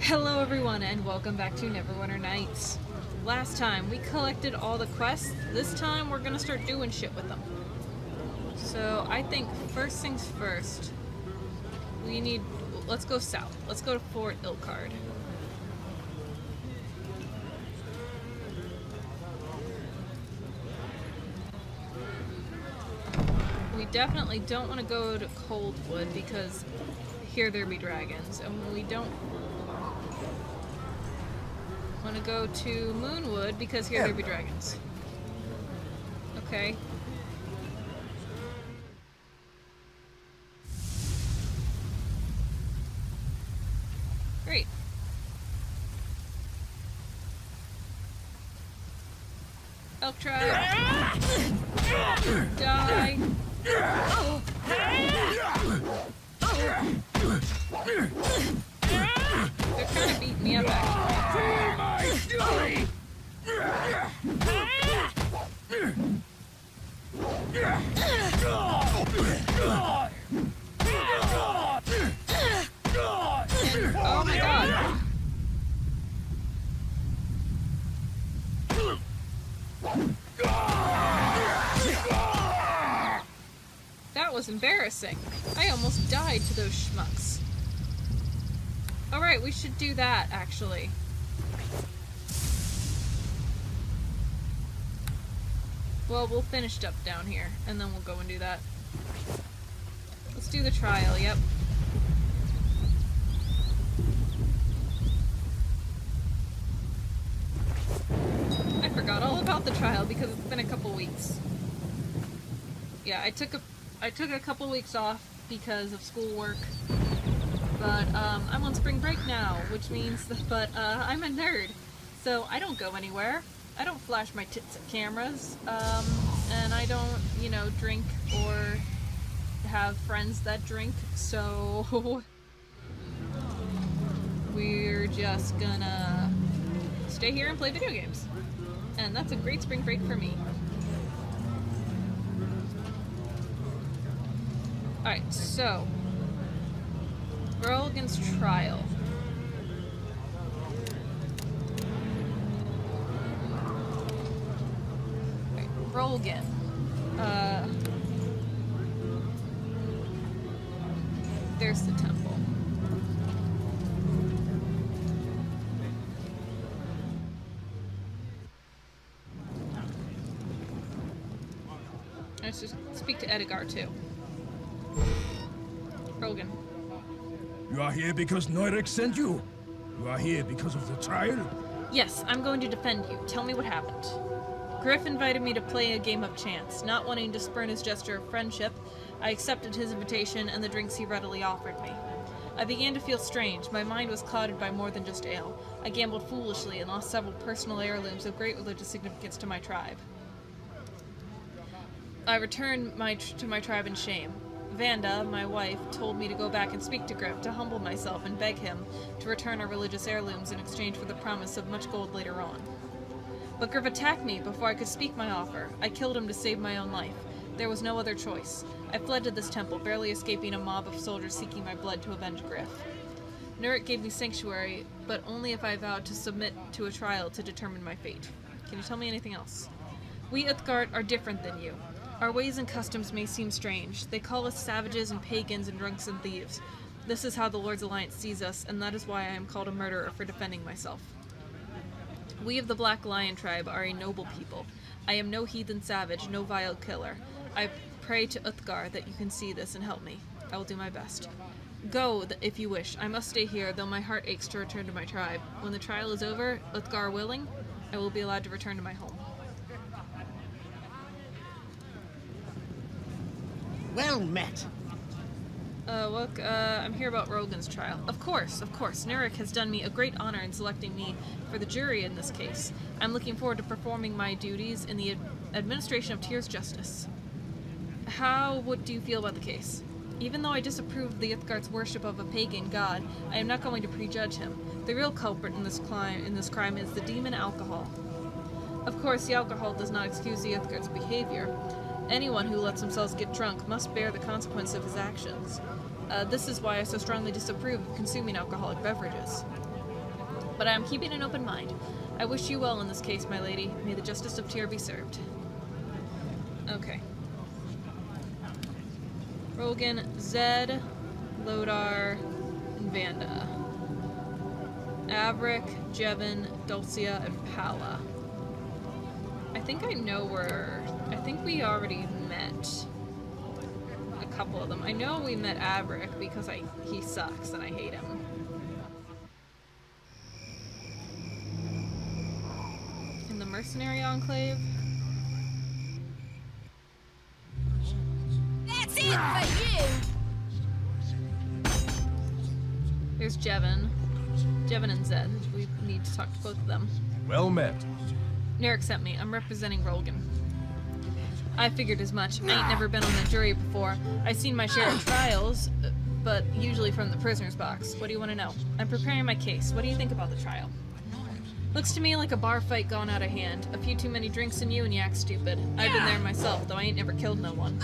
Hello everyone and welcome back to Neverwinter Nights. Last time we collected all the quests. This time we're gonna start doing shit with them. So I think first things first, let's go south. Let's go to Fort Ilkard. We definitely don't want to go to Coldwood because here there be dragons, and we don't want to go to Moonwood because here there be dragons. Okay. Great. Elk tribe. Die. They're trying to beat me up actually. Oh my god. That was embarrassing. I almost died to those schmucks. Alright, we should do that, actually. Well, we'll finish up down here, and then we'll go and do that. Let's do the trial, yep. I forgot all about the trial because it's been a couple weeks. Yeah, I took a couple weeks off because of schoolwork. But I'm on spring break now, which means that, I'm a nerd, so I don't go anywhere. I don't flash my tits at cameras, and I don't, drink or have friends that drink, so we're just gonna stay here and play video games. And that's a great spring break for me. Alright, so Rogan's trial. Right, Rogan. There's the temple. Let's just speak to Edgar too. Rogan. You are here because Neurek sent you? You are here because of the trial? Yes, I'm going to defend you. Tell me what happened. Griff invited me to play a game of chance. Not wanting to spurn his gesture of friendship, I accepted his invitation and the drinks he readily offered me. I began to feel strange. My mind was clouded by more than just ale. I gambled foolishly and lost several personal heirlooms of great religious significance to my tribe. I returned to my tribe in shame. Vanda, my wife, told me to go back and speak to Griff, to humble myself and beg him to return our religious heirlooms in exchange for the promise of much gold later on. But Griff attacked me before I could speak my offer. I killed him to save my own life. There was no other choice. I fled to this temple, barely escaping a mob of soldiers seeking my blood to avenge Griff. Nurek gave me sanctuary, but only if I vowed to submit to a trial to determine my fate. Can you tell me anything else? We Uthgard are different than you. Our ways and customs may seem strange. They call us savages and pagans and drunks and thieves. This is how the Lord's Alliance sees us, and that is why I am called a murderer for defending myself. We of the Black Lion tribe are a noble people. I am no heathen savage, no vile killer. I pray to Uthgar that you can see this and help me. I will do my best. Go, if you wish. I must stay here, though my heart aches to return to my tribe. When the trial is over, Uthgar willing, I will be allowed to return to my home. Well met. I'm here about Rogan's trial. Of course. Nurek has done me a great honor in selecting me for the jury in this case. I'm looking forward to performing my duties in the administration of Tyr's justice. What do you feel about the case? Even though I disapprove of the Ithgard's worship of a pagan god, I am not going to prejudge him. The real culprit in this crime is the demon alcohol. Of course, the alcohol does not excuse the Ithgard's behavior. Anyone who lets themselves get drunk must bear the consequence of his actions. This is why I so strongly disapprove of consuming alcoholic beverages. But I am keeping an open mind. I wish you well in this case, my lady. May the justice of Tyr be served. Okay. Rogan, Zed, Lodar, and Vanda. Avric, Jevin, Dulcia, and Pala. I think I know where... I think we already met a couple of them. I know we met Avric because he sucks and I hate him. In the Mercenary Enclave. That's it for you! Here's Jevin. Jevin and Zed. We need to talk to both of them. Well met. Narek sent me. I'm representing Rolgan. I figured as much. I ain't never been on a jury before. I've seen my share of trials, but usually from the prisoner's box. What do you want to know? I'm preparing my case. What do you think about the trial? Looks to me like a bar fight gone out of hand. A few too many drinks in you and you act stupid. I've been there myself, though I ain't never killed no one.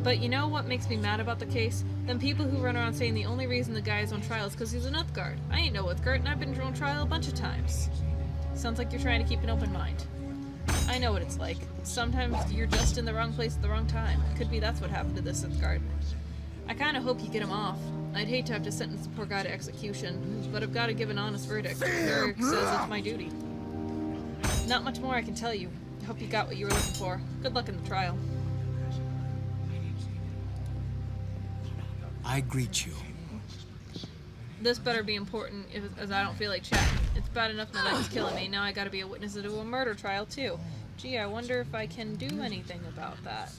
But you know what makes me mad about the case? Them people who run around saying the only reason the guy is on trial is because he's an Uthgard. I ain't no Uthgard, and I've been on trial a bunch of times. Sounds like you're trying to keep an open mind. I know what it's like. Sometimes you're just in the wrong place at the wrong time. Could be that's what happened to this Uthgard. I kinda hope you get him off. I'd hate to have to sentence the poor guy to execution, but I've got to give an honest verdict. Eric says it's my duty. Not much more I can tell you. Hope you got what you were looking for. Good luck in the trial. I greet you. This better be important, as I don't feel like chatting. It's bad enough my leg is killing me, now I gotta be a witness to a murder trial too. Gee, I wonder if I can do anything about that.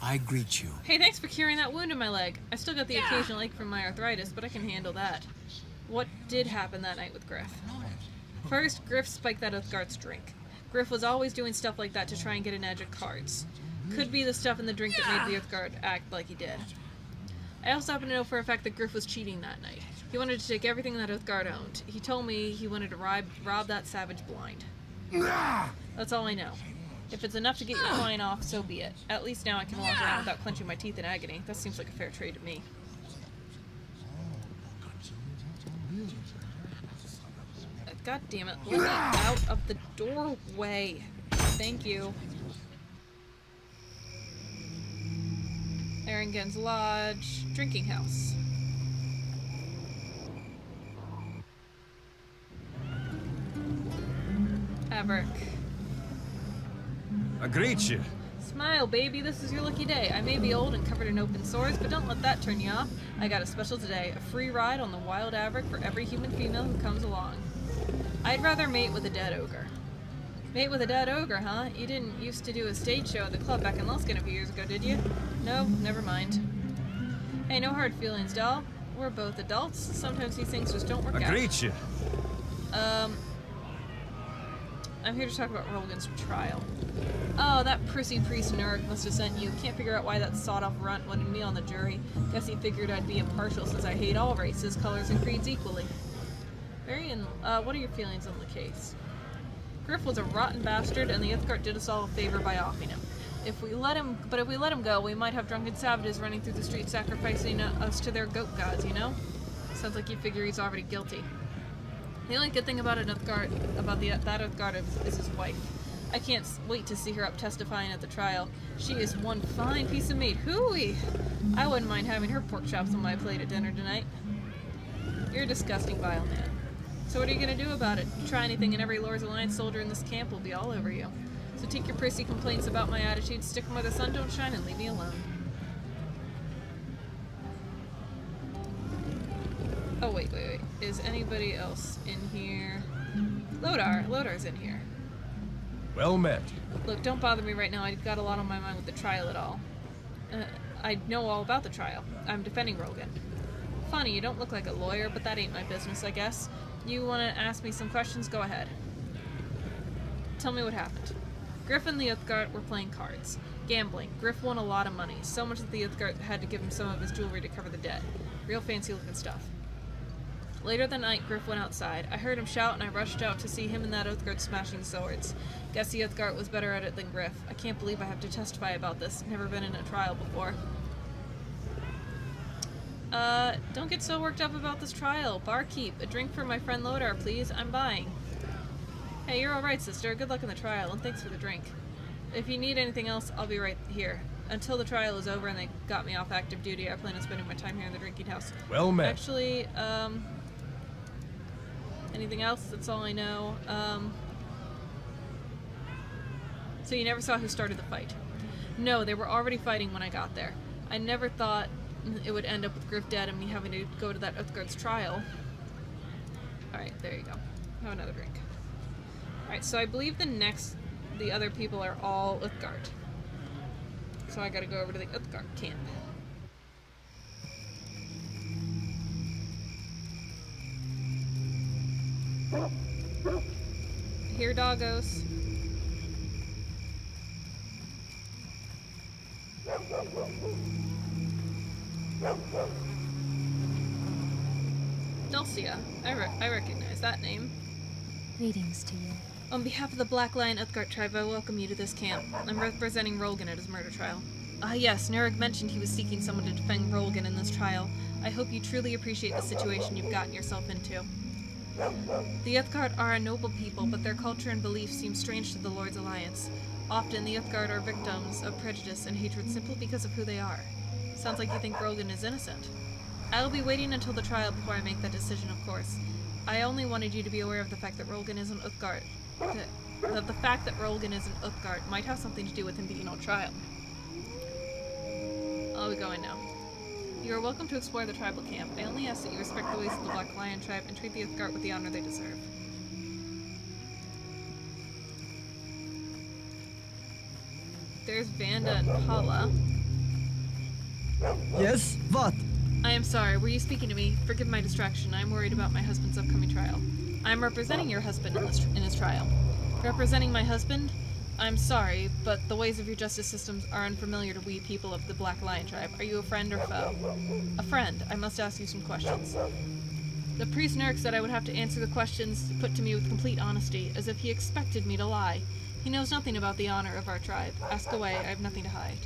I greet you. Hey, thanks for curing that wound in my leg. I still got the occasional ache from my arthritis, but I can handle that. What did happen that night with Griff? First, Griff spiked that Uthgard's drink. Griff was always doing stuff like that to try and get an edge at cards. Could be the stuff in the drink that made the Uthgard act like he did. I also happen to know for a fact that Griff was cheating that night. He wanted to take everything that Uthgard owned. He told me he wanted to rob that savage blind. That's all I know. If it's enough to get your client off, so be it. At least now I can walk around without clenching my teeth in agony. That seems like a fair trade to me. God damn it. Let me out of the doorway. Thank you. Erringen's Lodge. Drinking house. Averick. I greet you. Smile, baby. This is your lucky day. I may be old and covered in open sores, but don't let that turn you off. I got a special today. A free ride on the Wild Averick for every human female who comes along. I'd rather mate with a dead ogre. Mate with a dead ogre, huh? You didn't used to do a stage show at the club back in Luskin a few years ago, did you? No, never mind. Hey, no hard feelings, doll. We're both adults. Sometimes these things just don't work out. I greet you. I'm here to talk about Rolgan's trial. Oh, that prissy priest Nurk must have sent you. Can't figure out why that sawed-off runt wanted me on the jury. Guess he figured I'd be impartial since I hate all races, colors, and creeds equally. What are your feelings on the case? Griff was a rotten bastard, and the Uthgard did us all a favor by offing him. If we let him go, we might have drunken savages running through the streets sacrificing us to their goat gods, you know? Sounds like you figure he's already guilty. The only good thing about that Uthgard is his wife. I can't wait to see her up testifying at the trial. She is one fine piece of meat. Hooey! I wouldn't mind having her pork chops on my plate at dinner tonight. You're a disgusting, vile man. So what are you gonna do about it? Try anything and every Lord's Alliance soldier in this camp will be all over you. So take your prissy complaints about my attitude, stick them where the sun don't shine, and leave me alone. Oh, wait. Is anybody else in here? Lodar's in here. Well met. Look, don't bother me right now. I've got a lot on my mind with the trial at all. I know all about the trial. I'm defending Rolgan. Funny, you don't look like a lawyer, but that ain't my business, I guess. You want to ask me some questions? Go ahead. Tell me what happened. Griff and the Uthgard were playing cards. Gambling. Griff won a lot of money, so much that the Uthgard had to give him some of his jewelry to cover the debt. Real fancy looking stuff. Later that night, Griff went outside. I heard him shout, and I rushed out to see him and that Uthgard smashing swords. Guess the Uthgard was better at it than Griff. I can't believe I have to testify about this. Never been in a trial before. Don't get so worked up about this trial. Barkeep, a drink for my friend Lodar, please. I'm buying. Hey, you're alright, sister. Good luck in the trial, and thanks for the drink. If you need anything else, I'll be right here. Until the trial is over and they got me off active duty, I plan on spending my time here in the drinking house. Well met. Actually, anything else? That's all I know. So you never saw who started the fight? No, they were already fighting when I got there. I never thought it would end up with Griff dead and me having to go to that Uthgard's trial. Alright, there you go. Have another drink. Alright, so I believe the other people are all Uthgard. So I gotta go over to the Uthgard camp. Here, doggos. Dulcia. I recognize that name. Greetings to you. On behalf of the Black Lion Uthgard tribe, I welcome you to this camp. I'm representing Rolgan at his murder trial. Yes, Nureg mentioned he was seeking someone to defend Rolgan in this trial. I hope you truly appreciate the situation you've gotten yourself into. The Uthgard are a noble people, but their culture and beliefs seem strange to the Lord's Alliance. Often, the Uthgard are victims of prejudice and hatred simply because of who they are. Sounds like you think Rolgan is innocent. I will be waiting until the trial before I make that decision, of course. I only wanted you to be aware of the fact that Rolgan is an Uthgard. That the fact that Rolgan is an Uthgard might have something to do with him being on trial. I'll be going now. You are welcome to explore the tribal camp. I only ask that you respect the ways of the Black Lion tribe and treat the Uthgard with the honor they deserve. There's Vanda and Paula. Yes? What? I am sorry, were you speaking to me? Forgive my distraction, I am worried about my husband's upcoming trial. I am representing your husband in his trial. Representing my husband? I'm sorry, but the ways of your justice systems are unfamiliar to we people of the Black Lion tribe. Are you a friend or foe? A friend. I must ask you some questions. The priest Nurk said I would have to answer the questions put to me with complete honesty, as if he expected me to lie. He knows nothing about the honor of our tribe. Ask away, I have nothing to hide.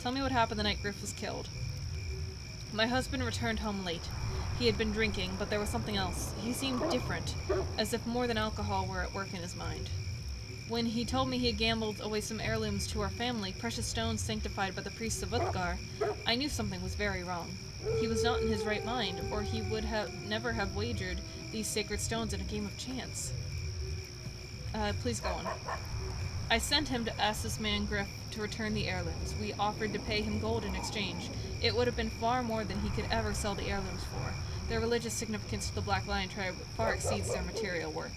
Tell me what happened the night Griff was killed. My husband returned home late. He had been drinking, but there was something else. He seemed different, as if more than alcohol were at work in his mind. When he told me he had gambled away some heirlooms to our family, precious stones sanctified by the priests of Uthgar, I knew something was very wrong. He was not in his right mind, or he would never have wagered these sacred stones in a game of chance. Please go on. I sent him to ask this man Griff to return the heirlooms. We offered to pay him gold in exchange. It would have been far more than he could ever sell the heirlooms for. Their religious significance to the Black Lion tribe far exceeds their material worth.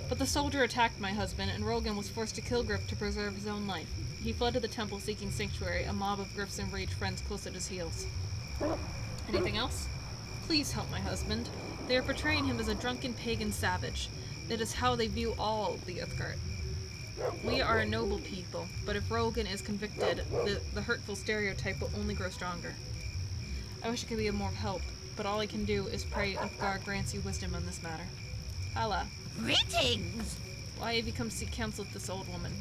But the soldier attacked my husband, and Rolgan was forced to kill Griff to preserve his own life. He fled to the temple seeking sanctuary, a mob of Griff's enraged friends close at his heels. Anything else? Please help my husband. They are portraying him as a drunken pagan savage. It is how they view all the Uthgard. We are a noble people, but if Rolgan is convicted, the hurtful stereotype will only grow stronger. I wish I could be of more help, but all I can do is pray Uthgar grants you wisdom on this matter. Allah. Greetings! Why have you come to seek counsel with this old woman?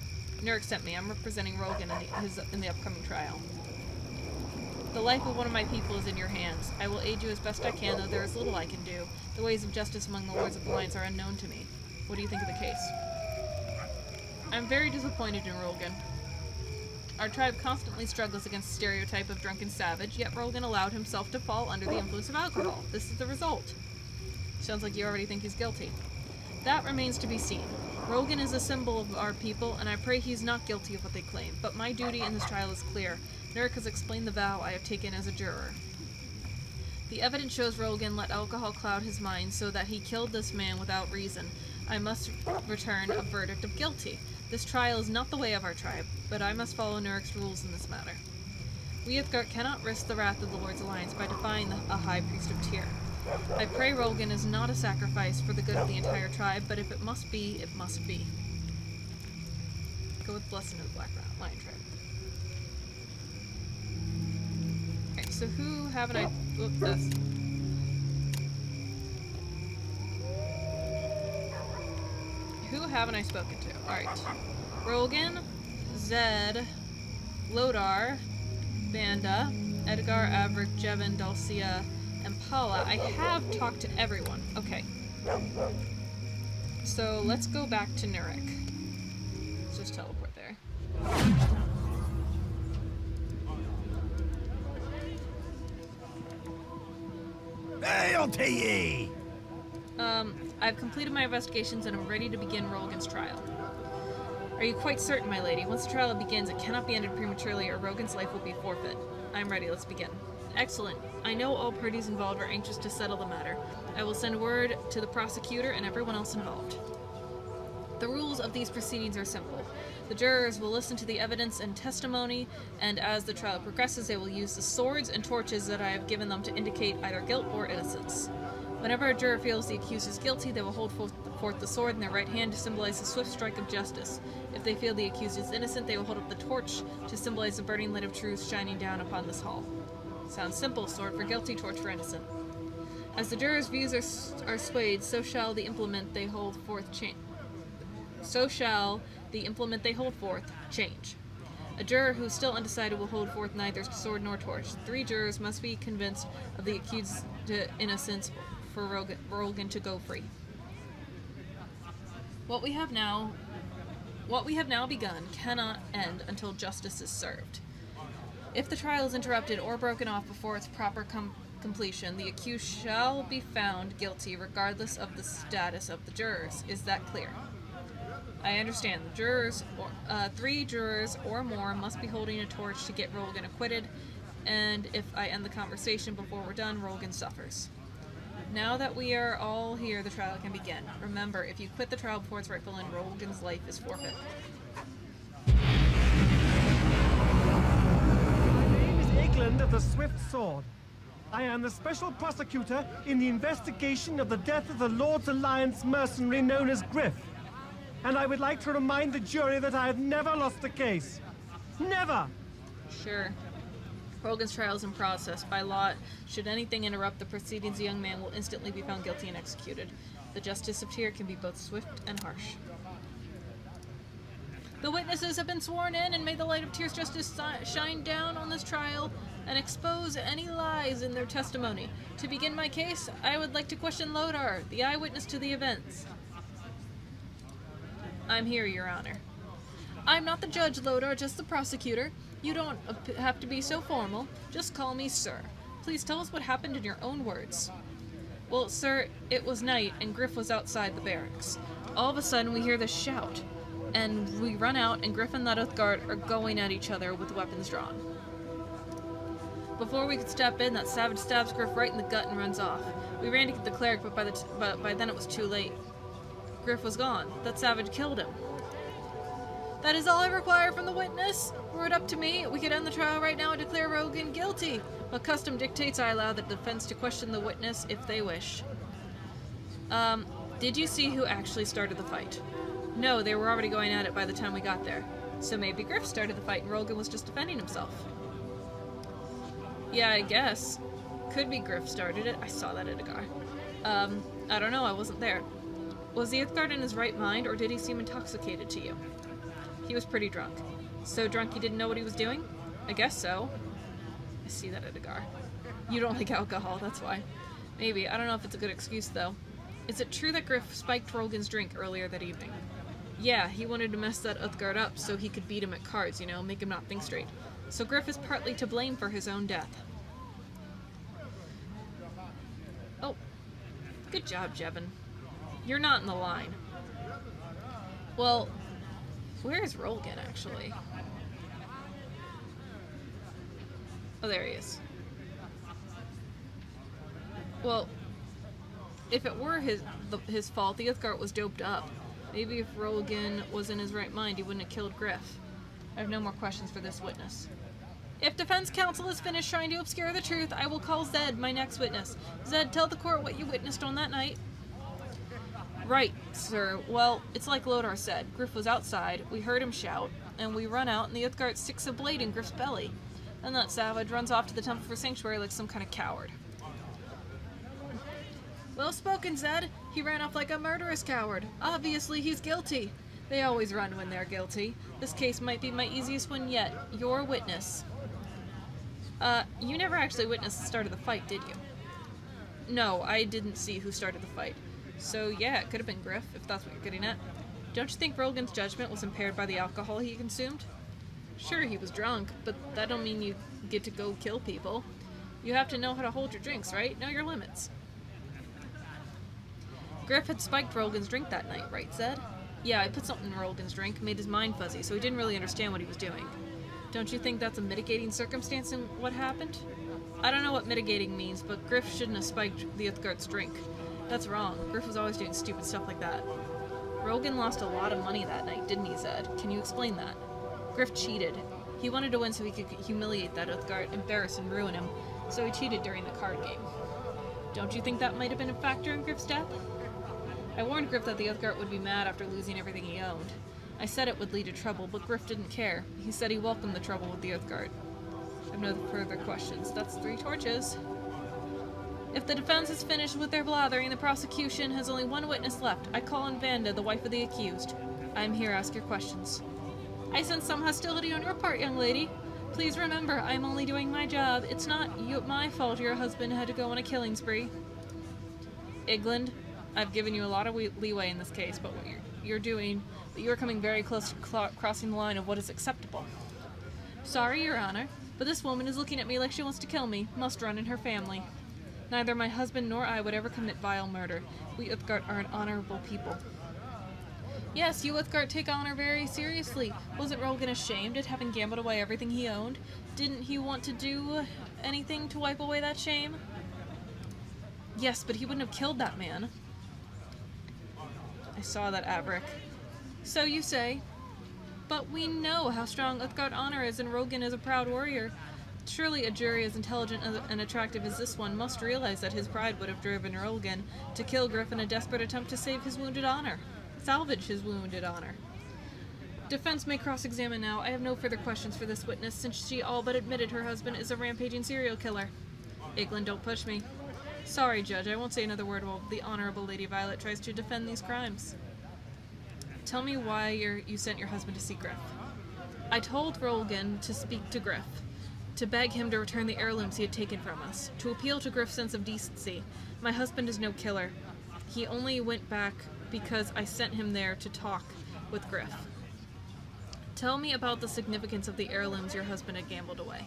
Nurk sent me. I'm representing Rolgan in the upcoming trial. The life of one of my people is in your hands. I will aid you as best I can, though there is little I can do. The ways of justice among the Lords of the Alliance are unknown to me. What do you think of the case? I'm very disappointed in Rolgan. Our tribe constantly struggles against the stereotype of drunken savage, yet Rolgan allowed himself to fall under the influence of alcohol. This is the result. Sounds like you already think he's guilty. That remains to be seen. Rolgan is a symbol of our people, and I pray he is not guilty of what they claim, but my duty in this trial is clear. Nurk has explained the vow I have taken as a juror. The evidence shows Rolgan let alcohol cloud his mind so that he killed this man without reason. I must return a verdict of guilty. This trial is not the way of our tribe, but I must follow Nurk's rules in this matter. We Uthgard cannot risk the wrath of the Lord's Alliance by defying a High Priest of Tyr. I pray Rolgan is not a sacrifice for the good of the entire tribe, but if it must be, it must be. Go with blessing of the Black Lion tribe. Okay, so who haven't I... Whoop, this. Who haven't I spoken to? Alright. Rolgan, Zed, Lodar, Vanda, Edgar, Averick, Jevin, Dulcia, and Paula. I have talked to everyone. Okay. So let's go back to Nurek. Let's just teleport there. Hail to ye! I've completed my investigations and am ready to begin Rogan's trial. Are you quite certain, my lady? Once the trial begins, it cannot be ended prematurely or Rogan's life will be forfeit. I'm ready, let's begin. Excellent. I know all parties involved are anxious to settle the matter. I will send word to the prosecutor and everyone else involved. The rules of these proceedings are simple. The jurors will listen to the evidence and testimony, and as the trial progresses, they will use the swords and torches that I have given them to indicate either guilt or innocence. Whenever a juror feels the accused is guilty, they will hold forth the sword in their right hand to symbolize the swift strike of justice. If they feel the accused is innocent, they will hold up the torch to symbolize the burning light of truth shining down upon this hall. Sounds simple. Sword for guilty, torch for innocent. As the jurors' views are swayed, so shall the implement they hold forth change. A juror who is still undecided will hold forth neither sword nor torch. 3 jurors must be convinced of the accused's innocence for Rogan to go free. What we have now begun cannot end until justice is served. If the trial is interrupted or broken off before its proper completion, the accused shall be found guilty regardless of the status of the jurors. Is that clear? I understand. The jurors, 3 jurors or more, must be holding a torch to get Rogan acquitted, and if I end the conversation before we're done, Rogan suffers. Now that we are all here, the trial can begin. Remember, if you quit the trial before its rightful end, Rogan's life is forfeit. My name is Egland of the Swift Sword. I am the special prosecutor in the investigation of the death of the Lord's Alliance mercenary known as Griff. And I would like to remind the jury that I have never lost a case. Never! Sure. Rogan's trial is in process. By law, should anything interrupt the proceedings, the young man will instantly be found guilty and executed. The justice of Tyr can be both swift and harsh. The witnesses have been sworn in, and may the light of Tyr's justice shine down on this trial and expose any lies in their testimony. To begin my case, I would like to question Lodar, the eyewitness to the events. I'm here, Your Honor. I'm not the judge, Lodar, just the prosecutor. You don't have to be so formal. Just call me Sir. Please tell us what happened in your own words. Well, sir, it was night, and Griff was outside the barracks. All of a sudden, we hear this shout, and we run out, and Griff and that Uthgard are going at each other with weapons drawn. Before we could step in, that savage stabs Griff right in the gut and runs off. We ran to get the cleric, but by then it was too late. Griff was gone. That savage killed him. That is all I require from the witness. Were it up to me, we could end the trial right now and declare Rogan guilty. But custom dictates I allow the defense to question the witness if they wish. Did you see who actually started the fight? No, they were already going at it by the time we got there. So maybe Griff started the fight and Rogan was just defending himself. Yeah, I guess. Could be Griff started it. I saw that at a guy. I don't know, I wasn't there. Was the Uthgard in his right mind, or did he seem intoxicated to you? He was pretty drunk. So drunk he didn't know what he was doing? I guess so. I see that at Agar. You don't like alcohol, that's why. Maybe. I don't know if it's a good excuse, though. Is it true that Griff spiked Rogan's drink earlier that evening? Yeah, he wanted to mess that Uthgard up so he could beat him at cards, you know, make him not think straight. So Griff is partly to blame for his own death. Oh. Good job, Jevin. You're not in the line. Well, where is Rogan, actually? Oh, there he is. Well, if it were his fault, the Uthgard was doped up. Maybe if Rogan was in his right mind, he wouldn't have killed Griff. I have no more questions for this witness. If defense counsel is finished trying to obscure the truth, I will call Zed, my next witness. Zed, tell the court what you witnessed on that night. Right, sir. Well, it's like Lodar said. Griff was outside, we heard him shout, and we run out, and the Uthgard sticks a blade in Griff's belly. Then that savage runs off to the Temple for Sanctuary like some kind of coward. Well spoken, Zed. He ran off like a murderous coward. Obviously, he's guilty. They always run when they're guilty. This case might be my easiest one yet. Your witness. You never actually witnessed the start of the fight, did you? No, I didn't see who started the fight. So yeah, it could have been Griff, if that's what you're getting at. Don't you think Rogan's judgment was impaired by the alcohol he consumed? Sure, he was drunk, but that don't mean you get to go kill people. You have to know how to hold your drinks, right? Know your limits. Griff had spiked Rogan's drink that night, right, Zed? Yeah, I put something in Rogan's drink, made his mind fuzzy, so he didn't really understand what he was doing. Don't you think that's a mitigating circumstance in what happened? I don't know what mitigating means, but Griff shouldn't have spiked the Uthgart's drink. That's wrong. Griff was always doing stupid stuff like that. Rogan lost a lot of money that night, didn't he, Zed? Can you explain that? Griff cheated. He wanted to win so he could humiliate that Uthgart, embarrass and ruin him, so he cheated during the card game. Don't you think that might have been a factor in Griff's death? I warned Griff that the Uthgart would be mad after losing everything he owned. I said it would lead to trouble, but Griff didn't care. He said he welcomed the trouble with the Uthgart. I have no further questions. That's 3 torches. If the defense is finished with their blathering, the prosecution has only one witness left. I call in Vanda, the wife of the accused. I am here, ask your questions. I sense some hostility on your part, young lady. Please remember, I am only doing my job. It's not my fault your husband had to go on a killing spree. Igland, I've given you a lot of leeway in this case, but what you're doing, but you are coming very close to crossing the line of what is acceptable. Sorry, Your Honor, but this woman is looking at me like she wants to kill me. Must run in her family. Neither my husband nor I would ever commit vile murder. We Uthgart are an honorable people. Yes, you Uthgart take honor very seriously. Wasn't Rogan ashamed at having gambled away everything he owned? Didn't he want to do anything to wipe away that shame? Yes, but he wouldn't have killed that man. I saw that, Averick. So you say. But we know how strong Uthgard honor is, and Rogan is a proud warrior. Surely a jury as intelligent and attractive as this one must realize that his pride would have driven Rogan to kill Griff in a desperate attempt to save his wounded honor. Salvage his wounded honor. Defense may cross-examine now. I have no further questions for this witness, since she all but admitted her husband is a rampaging serial killer. Igland, don't push me. Sorry, Judge, I won't say another word while the Honorable Lady Violet tries to defend these crimes. Tell me why you sent your husband to see Griff. I told Rogan to speak to Griff, to beg him to return the heirlooms he had taken from us, to appeal to Griff's sense of decency. My husband is no killer. He only went back because I sent him there to talk with Griff. Tell me about the significance of the heirlooms your husband had gambled away.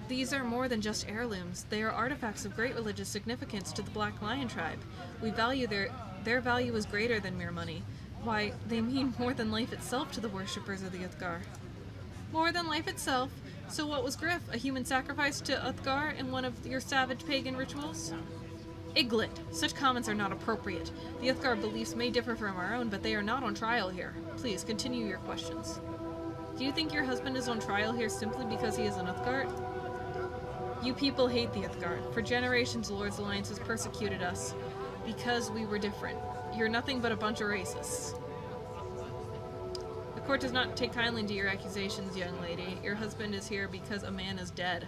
These are more than just heirlooms. They are artifacts of great religious significance to the Black Lion tribe. We value their value is greater than mere money. Why, they mean more than life itself to the worshippers of the Uthgar. More than life itself? So what was Griff? A human sacrifice to Uthgar in one of your savage pagan rituals? Igland, such comments are not appropriate. The Uthgar beliefs may differ from our own, but they are not on trial here. Please, continue your questions. Do you think your husband is on trial here simply because he is an Uthgar? You people hate the Uthgar. For generations, Lord's Alliance has persecuted us because we were different. You're nothing but a bunch of racists. The court does not take kindly to your accusations, young lady. Your husband is here because a man is dead.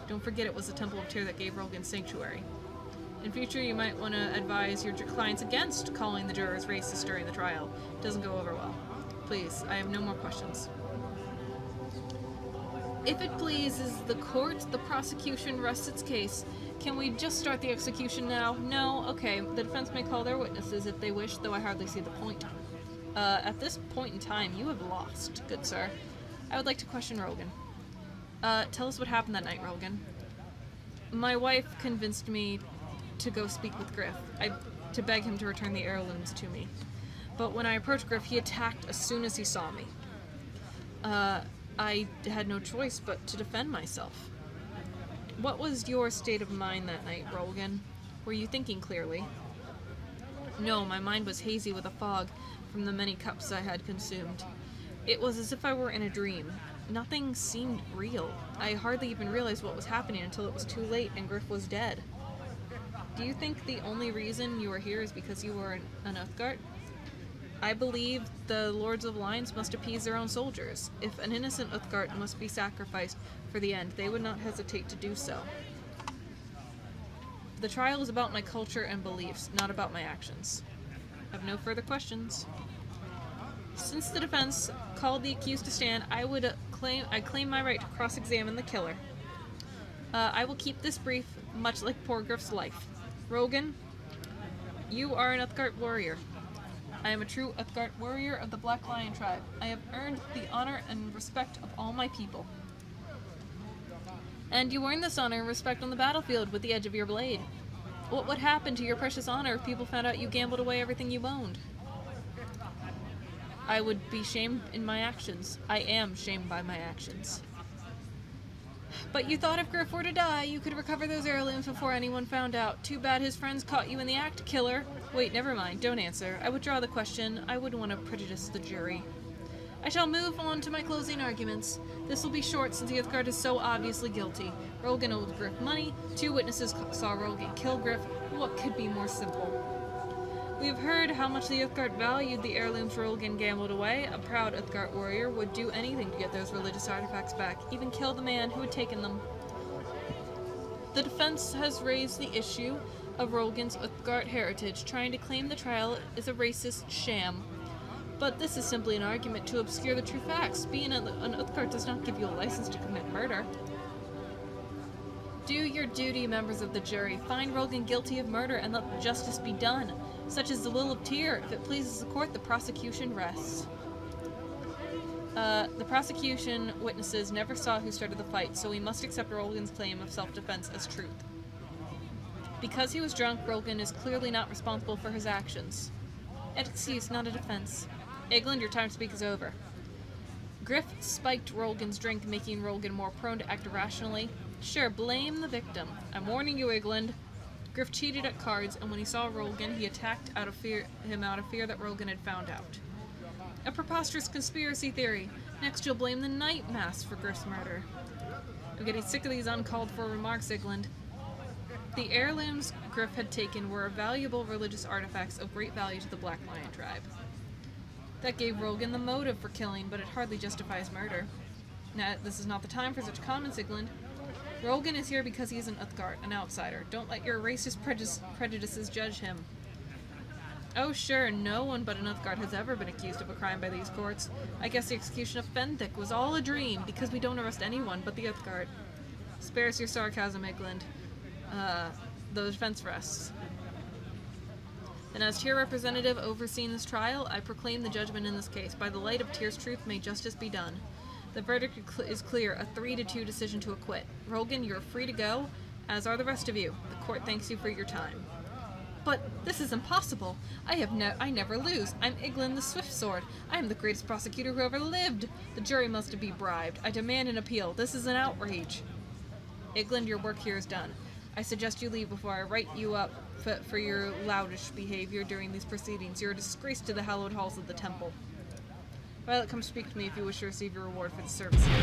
Don't forget it was the Temple of Tyr that gave Rogan sanctuary. In future, you might want to advise your clients against calling the jurors racist during the trial. It doesn't go over well. Please, I have no more questions. If it pleases the court, the prosecution rests its case. Can we just start the execution now? No? Okay. The defense may call their witnesses if they wish, though I hardly see the point. At this point in time, you have lost, good sir. I would like to question Rogan. Tell us what happened that night, Rogan. My wife convinced me to go speak with Griff, to beg him to return the heirlooms to me. But when I approached Griff, he attacked as soon as he saw me. I had no choice but to defend myself. What was your state of mind that night, Rogan? Were you thinking clearly? No, my mind was hazy with a fog from the many cups I had consumed. It was as if I were in a dream. Nothing seemed real. I hardly even realized what was happening until it was too late and Griff was dead. Do you think the only reason you are here is because you were an Uthgard? I believe the Lords of Lions must appease their own soldiers. If an innocent Uthgard must be sacrificed for the end, they would not hesitate to do so. The trial is about my culture and beliefs, not about my actions. I have no further questions. Since the defense called the accused to stand, I claim my right to cross-examine the killer. I will keep this brief, much like poor Griff's life. Rogan, you are an Uthgard warrior. I am a true Uthgard warrior of the Black Lion tribe. I have earned the honor and respect of all my people. And you earned this honor and respect on the battlefield with the edge of your blade. What would happen to your precious honor if people found out you gambled away everything you owned? I would be shamed in my actions. I am shamed by my actions. But you thought if Griff were to die, you could recover those heirlooms before anyone found out. Too bad his friends caught you in the act, killer. Wait, never mind. Don't answer. I withdraw the question. I wouldn't want to prejudice the jury. I shall move on to my closing arguments. This will be short since the Uthgard is so obviously guilty. Rogan owed Griff money. 2 witnesses saw Rogan kill Griff. What could be more simple? We have heard how much the Uthgard valued the heirlooms Rogan gambled away. A proud Uthgard warrior would do anything to get those religious artifacts back, even kill the man who had taken them. The defense has raised the issue of Rogan's Uthgard heritage, trying to claim the trial is a racist sham. But this is simply an argument to obscure the true facts. Being an Uthgard does not give you a license to commit murder. Do your duty, members of the jury. Find Rogan guilty of murder and let justice be done. Such is the will of Tyr. If it pleases the court, the prosecution rests. The prosecution witnesses never saw who started the fight, so we must accept Rogan's claim of self-defense as truth. Because he was drunk, Rogan is clearly not responsible for his actions. An excuse, not a defense. Egland, your time to speak is over. Griff spiked Rogan's drink, making Rogan more prone to act irrationally. Sure, blame the victim. I'm warning you, Egland. Griff cheated at cards, and when he saw Rogan, he attacked out of fear that Rogan had found out. A preposterous conspiracy theory. Next, you'll blame the night mass for Griff's murder. I'm getting sick of these uncalled for remarks, Egland. The heirlooms Griff had taken were valuable religious artifacts of great value to the Black Lion tribe. That gave Rogan the motive for killing, but it hardly justifies murder. Now, this is not the time for such comments, Egland. Rogan is here because he is an Uthgard, an outsider. Don't let your racist prejudices judge him. Oh sure, no one but an Uthgard has ever been accused of a crime by these courts. I guess the execution of Fenthik was all a dream, because we don't arrest anyone but the Uthgard. Spare us your sarcasm, Egland. The defense rests. And as Tyr representative overseeing this trial, I proclaim the judgment in this case. By the light of Tyr's truth, may justice be done. The verdict is clear, a 3-2 decision to acquit. Rogan, you're free to go, as are the rest of you. The court thanks you for your time. But this is impossible. I never lose. I'm Egland the Swift Sword. I am the greatest prosecutor who ever lived. The jury must be bribed. I demand an appeal. This is an outrage. Egland, your work here is done. I suggest you leave before I write you up for your loudish behavior during these proceedings. You're a disgrace to the hallowed halls of the temple. Violet, come speak to me if you wish to receive your reward for the service here.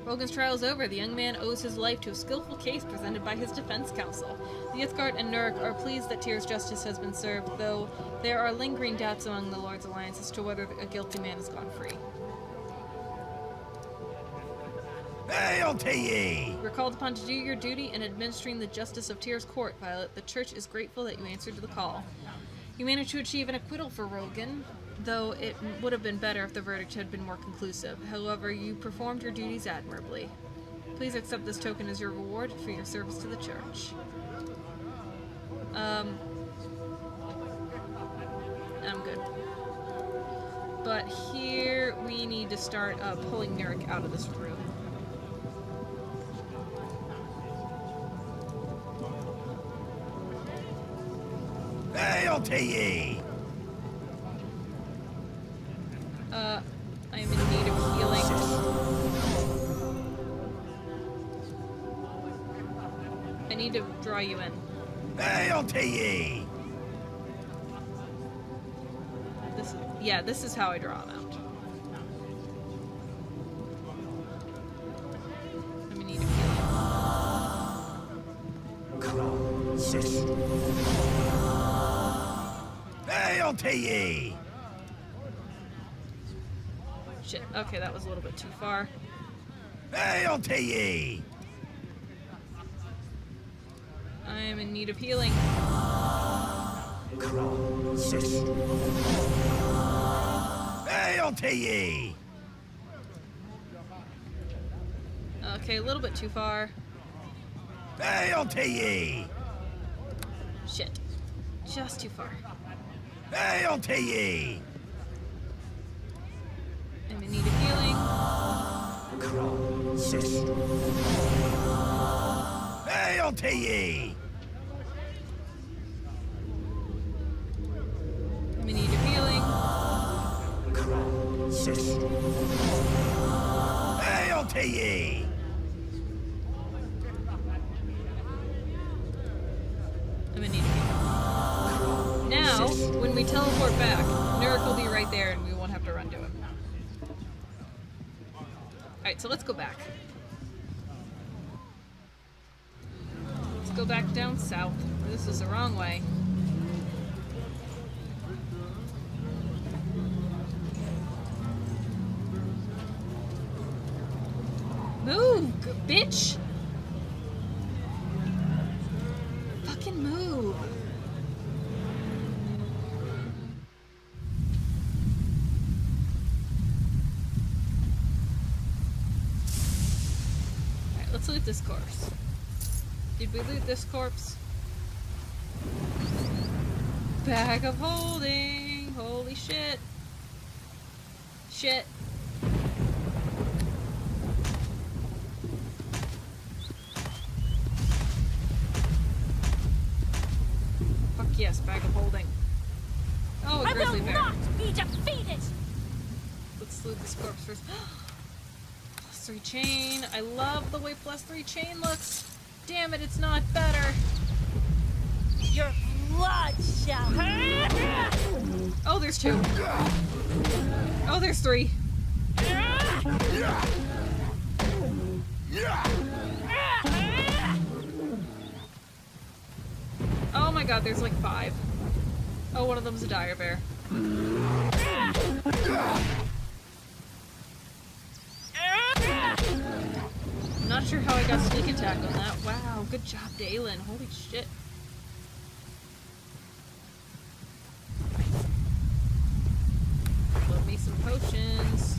Rogan's trial is over. The young man owes his life to a skillful case presented by his defense counsel. The Uthgard and Nurk are pleased that Tyr's justice has been served, though there are lingering doubts among the Lord's Alliance as to whether a guilty man has gone free. Hail to ye! You're called upon to do your duty in administering the justice of Tyr's court, Violet. The Church is grateful that you answered to the call. You managed to achieve an acquittal for Rogan, though it would have been better if the verdict had been more conclusive. However, you performed your duties admirably. Please accept this token as your reward for your service to the Church. I'm good. But here we need to start pulling Nurk out of this room. Hail to ye! I am in need of healing. I need to draw you in. Hail to ye! This is how I draw him out. I'm in need of healing. Hail to ye! Shit, okay, that was a little bit too far. Hail to ye! I am in need of healing. Hail to ye! Okay, a little bit too far. Hail to ye! Shit. Just too far. Hail to ye! I'm in need of healing. Hail to ye! I'm in need of healing. Hail to ye! I'm in need of healing. Now, when we teleport back, Nurik will be right there and we won't have to run to him. Alright, so let's go back. Let's go back down south. This is the wrong way. Move, bitch! Fucking move. Alright, let's loot this corpse. Did we loot this corpse? Bag of holding! Holy shit. Shit. Fuck yes, bag of holding. Oh, a grizzly bear. I will not be defeated! Let's loot this corpse first. +3 chain. I love the way +3 chain looks. Damn it, it's not better. Your blood shall... Oh, there's 2. Oh, there's 3. Oh my god, there's like 5. Oh, one of them's a dire bear. I'm not sure how I got sneak attack on that. Wow, good job, Dalen. Holy shit. Love me some potions.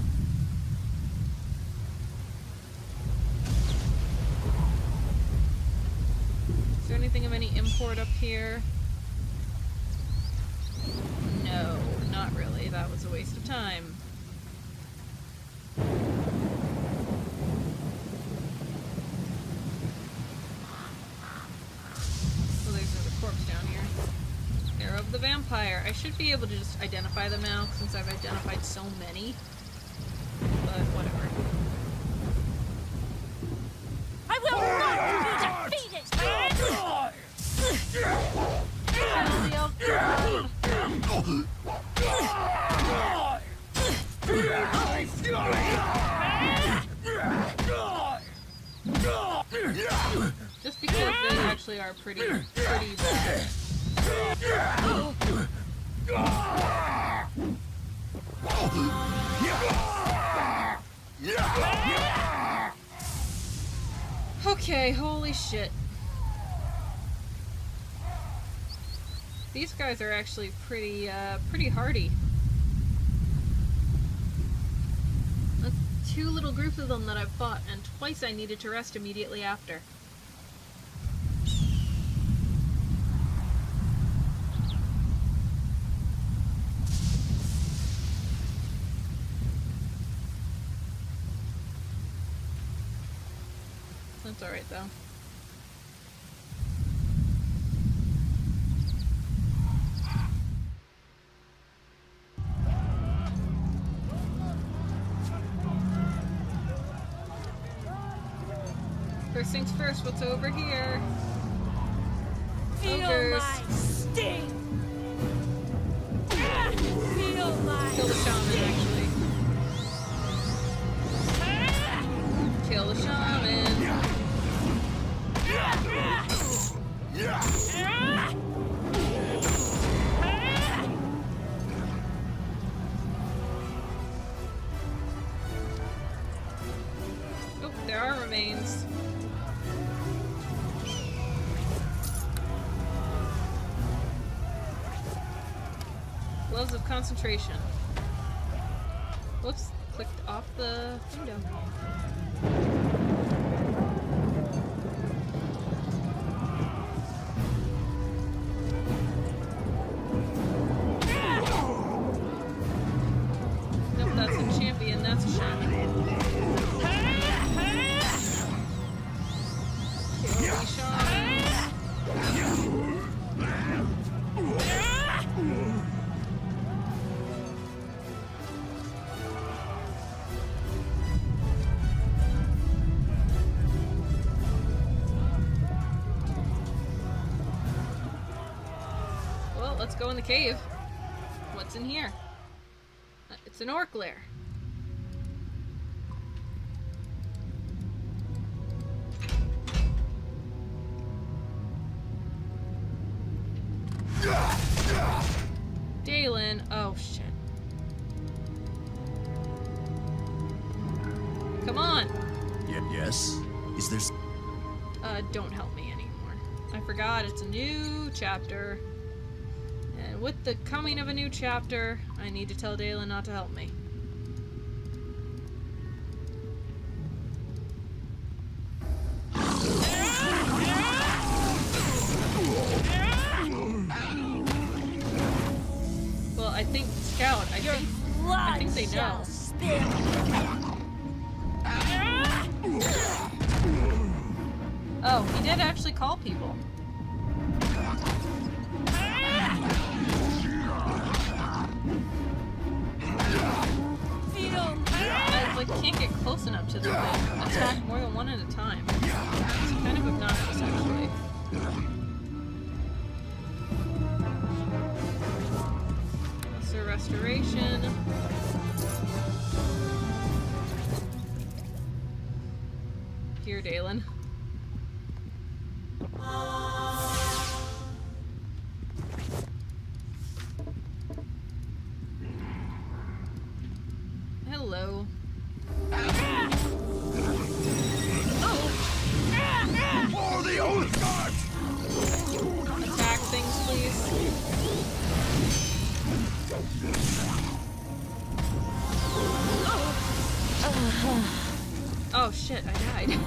Is there anything of any import up here? No, not really. That was a waste of time. Oh, there's another corpse down here. They're of the vampire. I should be able to just identify them now, since I've identified so many. But whatever. I will not be defeated! Kill the elf god. Just because they actually are pretty bad. Okay, holy shit. These guys are actually pretty hardy. That's 2 little groups of them that I've fought, and twice I needed to rest immediately after. That's alright though. First things first, what's over here? Feel Ogres. my sting! Feel my... Kill the shaman, actually. Kill the shaman. Oh, there are remains. Gloves of concentration. Whoops, clicked off the window. Nope, that's a champion, that's a shaman. Kill the shaman. Well, let's go in the cave. What's in here? It's an orc lair. Dalen. Oh, shit. Come on. Yes? Is there... Don't help me anymore. I forgot it's a new chapter. And with the coming of a new chapter, I need to tell Dalen not to help me. Well, I think Scout, I think they know. Oh, he did actually call people. I can't get close enough to them to attack more than one at a time. It's kind of obnoxious, actually. Lesser restoration. Here, Dalen. Hello. For the oath gods! Attack things, please. Oh shit, I died.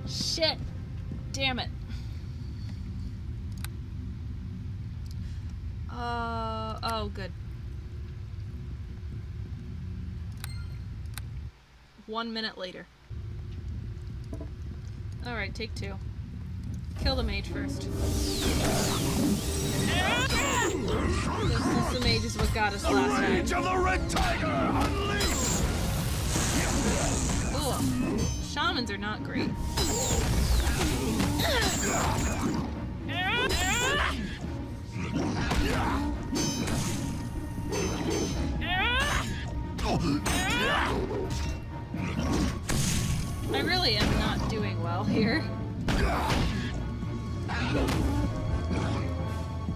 Shit. Damn it. Oh, good. 1 minute later. Alright, take 2. Kill the mage first. The mage is what got us last time. Rage of the Red Tiger, unleashed! Ugh. Shamans are not great. I really am not doing well here.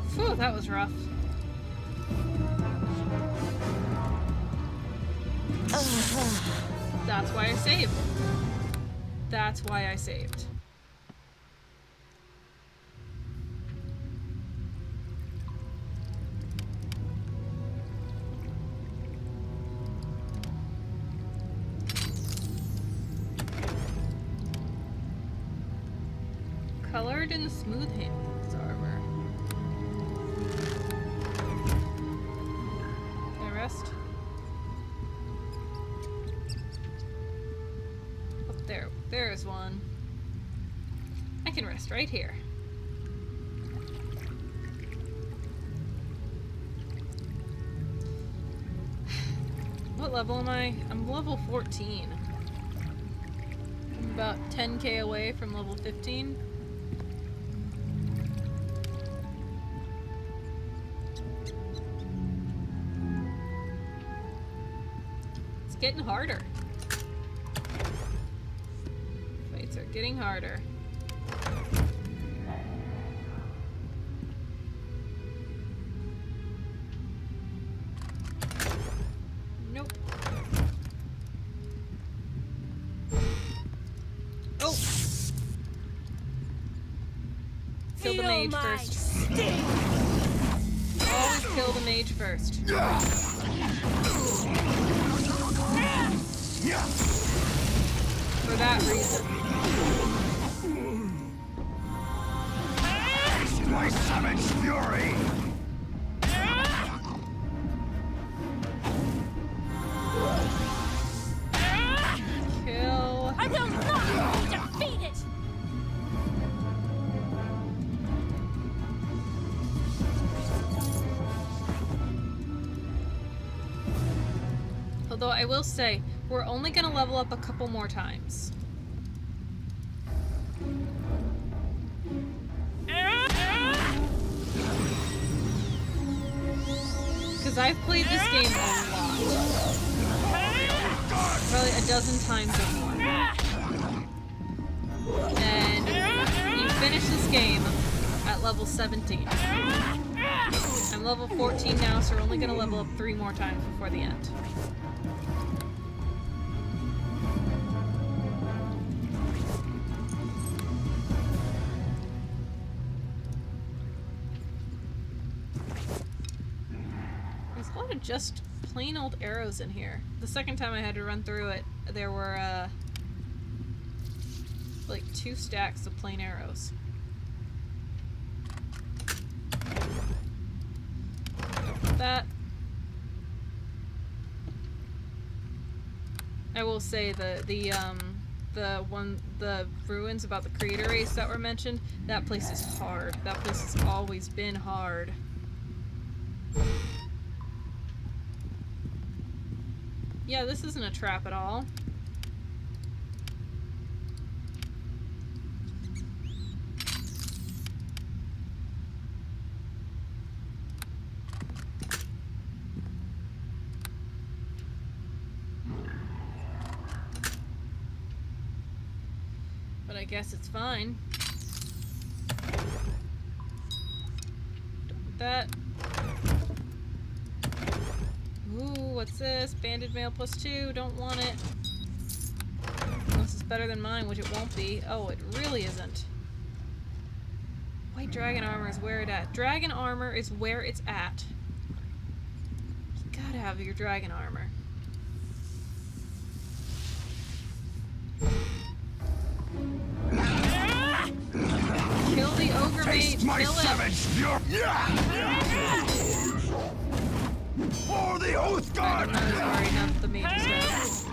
Phew, that was rough. That's why I saved. That's why I saved. Colored in the smooth hands armor. Can I rest? Oh, there's one. I can rest right here. What level am I? I'm level 14. I'm about 10k away from level 15. Getting harder. Fights are getting harder. Nope. Oh! Kill the mage first. Sting. Oh, kill the mage first. For that reason. Taste my savage fury! Kill. I will not be defeated! Although I will say, we're only gonna level up a couple more times. Because I've played this game a lot. Probably a dozen times or more. And you finish this game at level 17. I'm level 14 now, so we're only gonna level up 3 more times before the end. There's a lot of just plain old arrows in here. The second time I had to run through it, there were like 2 stacks of plain arrows. That I will say the ruins about the creator race that were mentioned, that place is hard. That place has always been hard. Yeah, this isn't a trap at all. But I guess it's fine. That. Ooh, what's this? Banded mail +2. Don't want it. Unless it's better than mine, which it won't be. Oh, it really isn't. White dragon armor is where it at. Dragon armor is where it's at. You gotta have your dragon armor. Kill the ogre mage. My Kill him. savage fury! For the Oath God! I'm not sorry, not the mage stuff.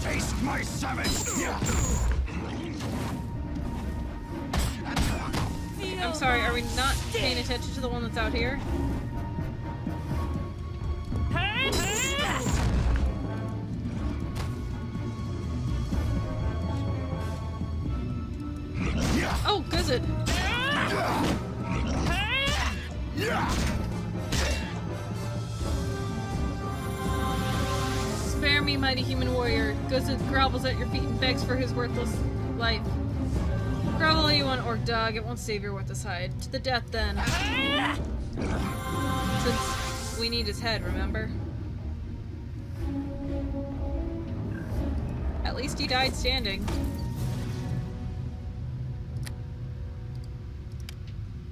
Taste my savage fury! I'm sorry, are we not paying attention to the one that's out here? Oh, good. Spare me, mighty human warrior. Guzid grovels at your feet and begs for his worthless life. Grovel all you want, orc dog. It won't save your worthless hide. To the death, then. Since we need his head, remember? At least he died standing.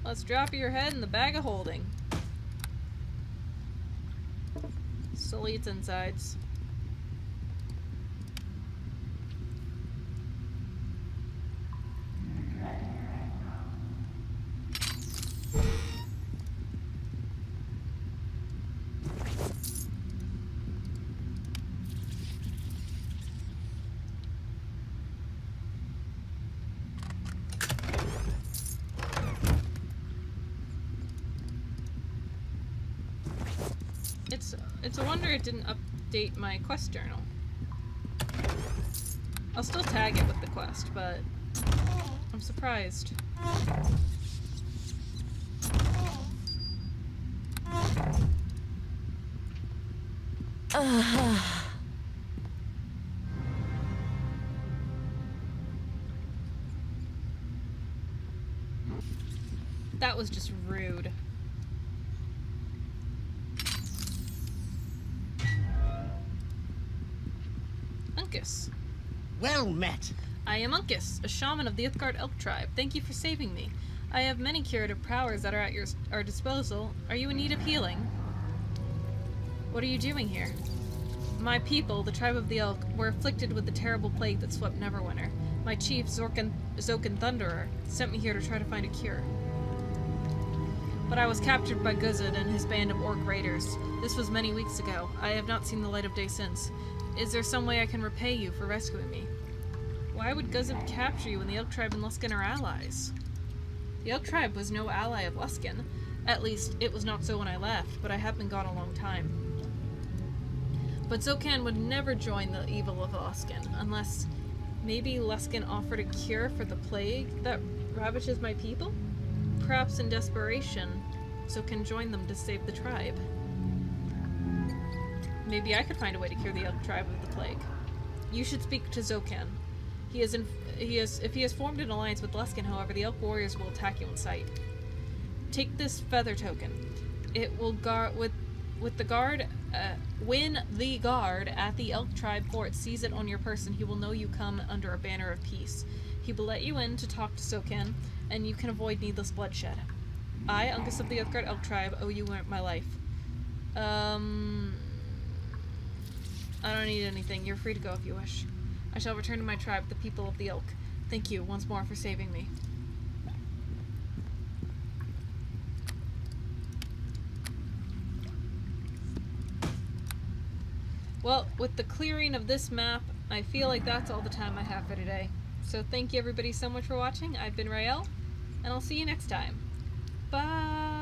Let's drop your head in the bag of holding. Still eats insides. It's a wonder it didn't update my quest journal. I'll still tag it with the quest, but I'm surprised. That was just rude. Uncas. Well met. I am Uncas, a shaman of the Ithgard Elk tribe. Thank you for saving me. I have many curative powers that are at our disposal. Are you in need of healing? What are you doing here? My people, the tribe of the Elk, were afflicted with the terrible plague that swept Neverwinter. My chief, Zokan Thunderer, sent me here to try to find a cure. But I was captured by Guzid and his band of orc raiders. This was many weeks ago. I have not seen the light of day since. Is there some way I can repay you for rescuing me? Why would Guzid capture you when the Elk tribe and Luskan are allies? The Elk tribe was no ally of Luskan. At least, it was not so when I left, but I have been gone a long time. But Zokan would never join the evil of Luskan, unless maybe Luskan offered a cure for the plague that ravages my people? Perhaps in desperation, Zokan joined them to save the tribe. Maybe I could find a way to cure the Elk tribe of the plague. You should speak to Zokan. If he has formed an alliance with Luskan, however, the Elk warriors will attack you in sight. Take this feather token. It will guard with the guard. When the guard at the Elk tribe fort sees it on your person, he will know you come under a banner of peace. He will let you in to talk to Zokan, and you can avoid needless bloodshed. I, Uncas of the Oathguard Elk tribe, owe you my life. I don't need anything. You're free to go if you wish. I shall return to my tribe, the people of the Elk. Thank you once more for saving me. Well, with the clearing of this map, I feel like that's all the time I have for today. So thank you everybody so much for watching. I've been Rael, and I'll see you next time. Bye!